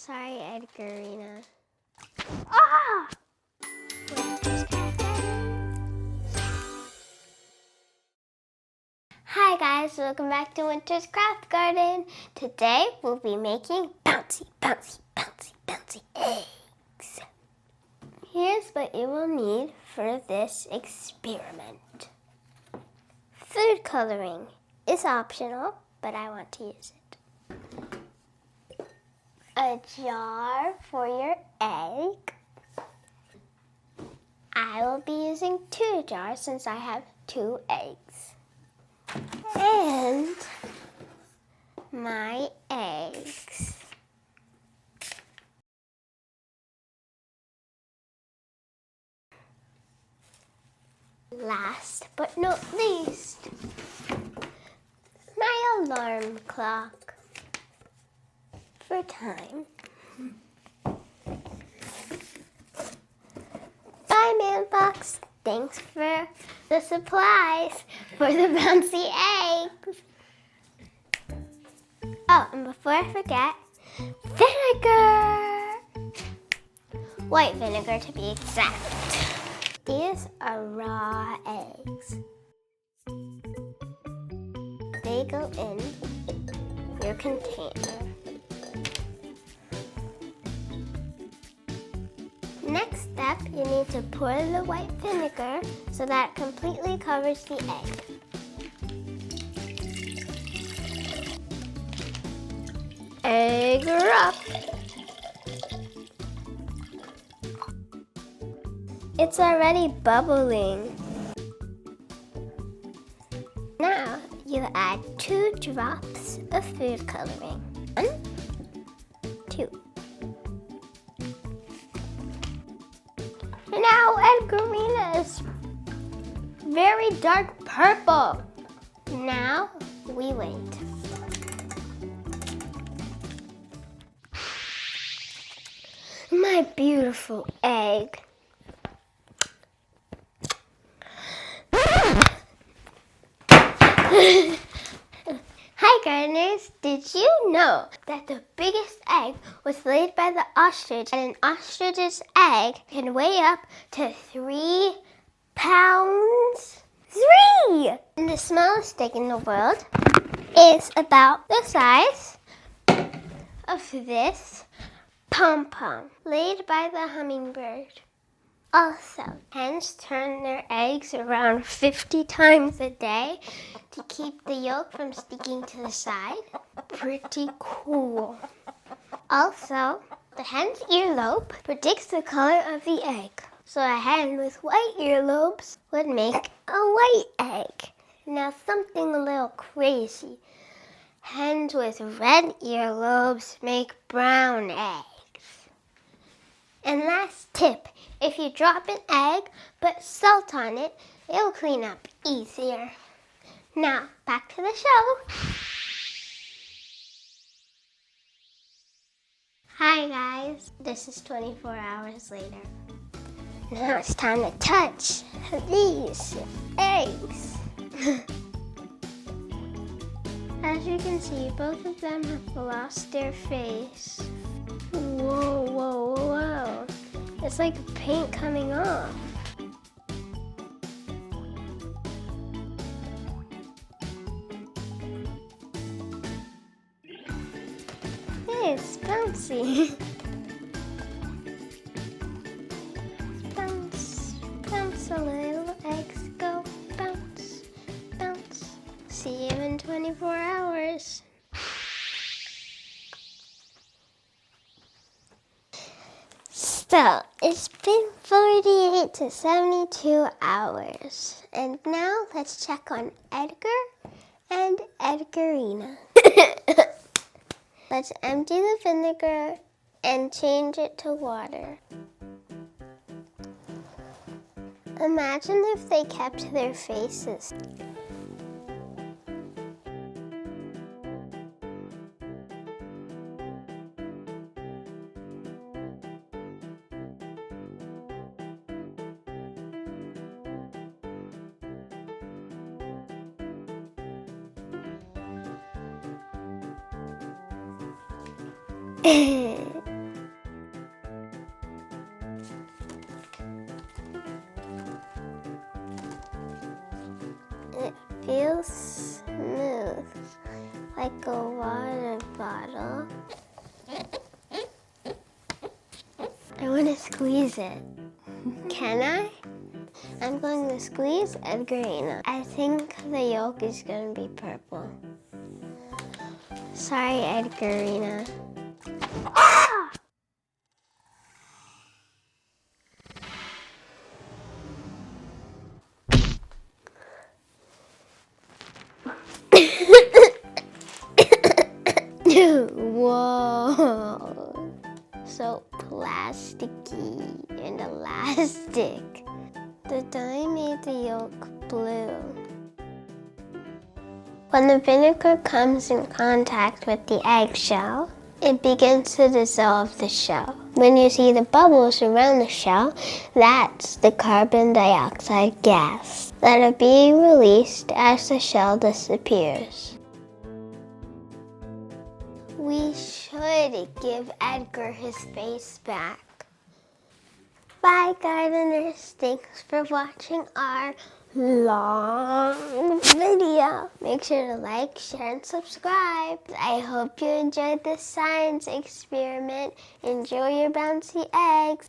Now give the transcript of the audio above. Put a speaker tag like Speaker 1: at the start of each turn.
Speaker 1: Sorry, Edgarina. Ah! Hi guys, welcome back to Winter's Craft Garden. Today we'll be making bouncy, bouncy, bouncy, bouncy eggs. Here's what you will need for this experiment. Food coloring is optional, but I want to use it. A jar for your egg. I will be using 2 jars since I have 2 eggs. And my eggs. Last but not least, my alarm clock for time. Bye, Manbox. Thanks for the supplies for the bouncy eggs. Oh, and before I forget, vinegar! White vinegar to be exact. These are raw eggs. They go in your container. Next step, you need to pour the white vinegar so that it completely covers the egg. Egg up! It's already bubbling. Now you add 2 drops of food coloring. 1, 2. Now Edgarina is very dark purple. Now we wait. My beautiful egg. Hi gardeners, did you know that the biggest egg was laid by the ostrich, and an ostrich's egg can weigh up to 3 pounds? 3! And the smallest egg in the world is about the size of this pom-pom, laid by the hummingbird. Also, hens turn their eggs around 50 times a day to keep the yolk from sticking to the side. Pretty cool. Also, the hen's earlobe predicts the color of the egg. So a hen with white earlobes would make a white egg. Now something a little crazy. Hens with red earlobes make brown eggs. And last tip, if you drop an egg, put salt on it, it'll clean up easier. Now, back to the show. Hi guys, this is 24 hours later. Now it's time to touch these eggs. As you can see, both of them have lost their face. Whoa, whoa, whoa. It's like paint coming off. Hey, it's bouncy. Bounce, bounce, a little eggs go bounce, bounce. See you in 24 hours. So, it's been 48 to 72 hours. And now let's check on Edgar and Edgarina. Let's empty the vinegar and change it to water. Imagine if they kept their faces. take a water bottle. I want to squeeze it. Can I? I'm going to squeeze Edgarina. I think the yolk is going to be purple. Sorry, Edgarina. Ah! Whoa. So plasticky and elastic. The dye made the yolk blue. When the vinegar comes in contact with the eggshell, it begins to dissolve the shell. When you see the bubbles around the shell, that's the carbon dioxide gas that are being released as the shell disappears. We should give Edgar his face back. Bye, gardeners. Thanks for watching our long video. Make sure to like, share, and subscribe. I hope you enjoyed this science experiment. Enjoy your bouncy eggs.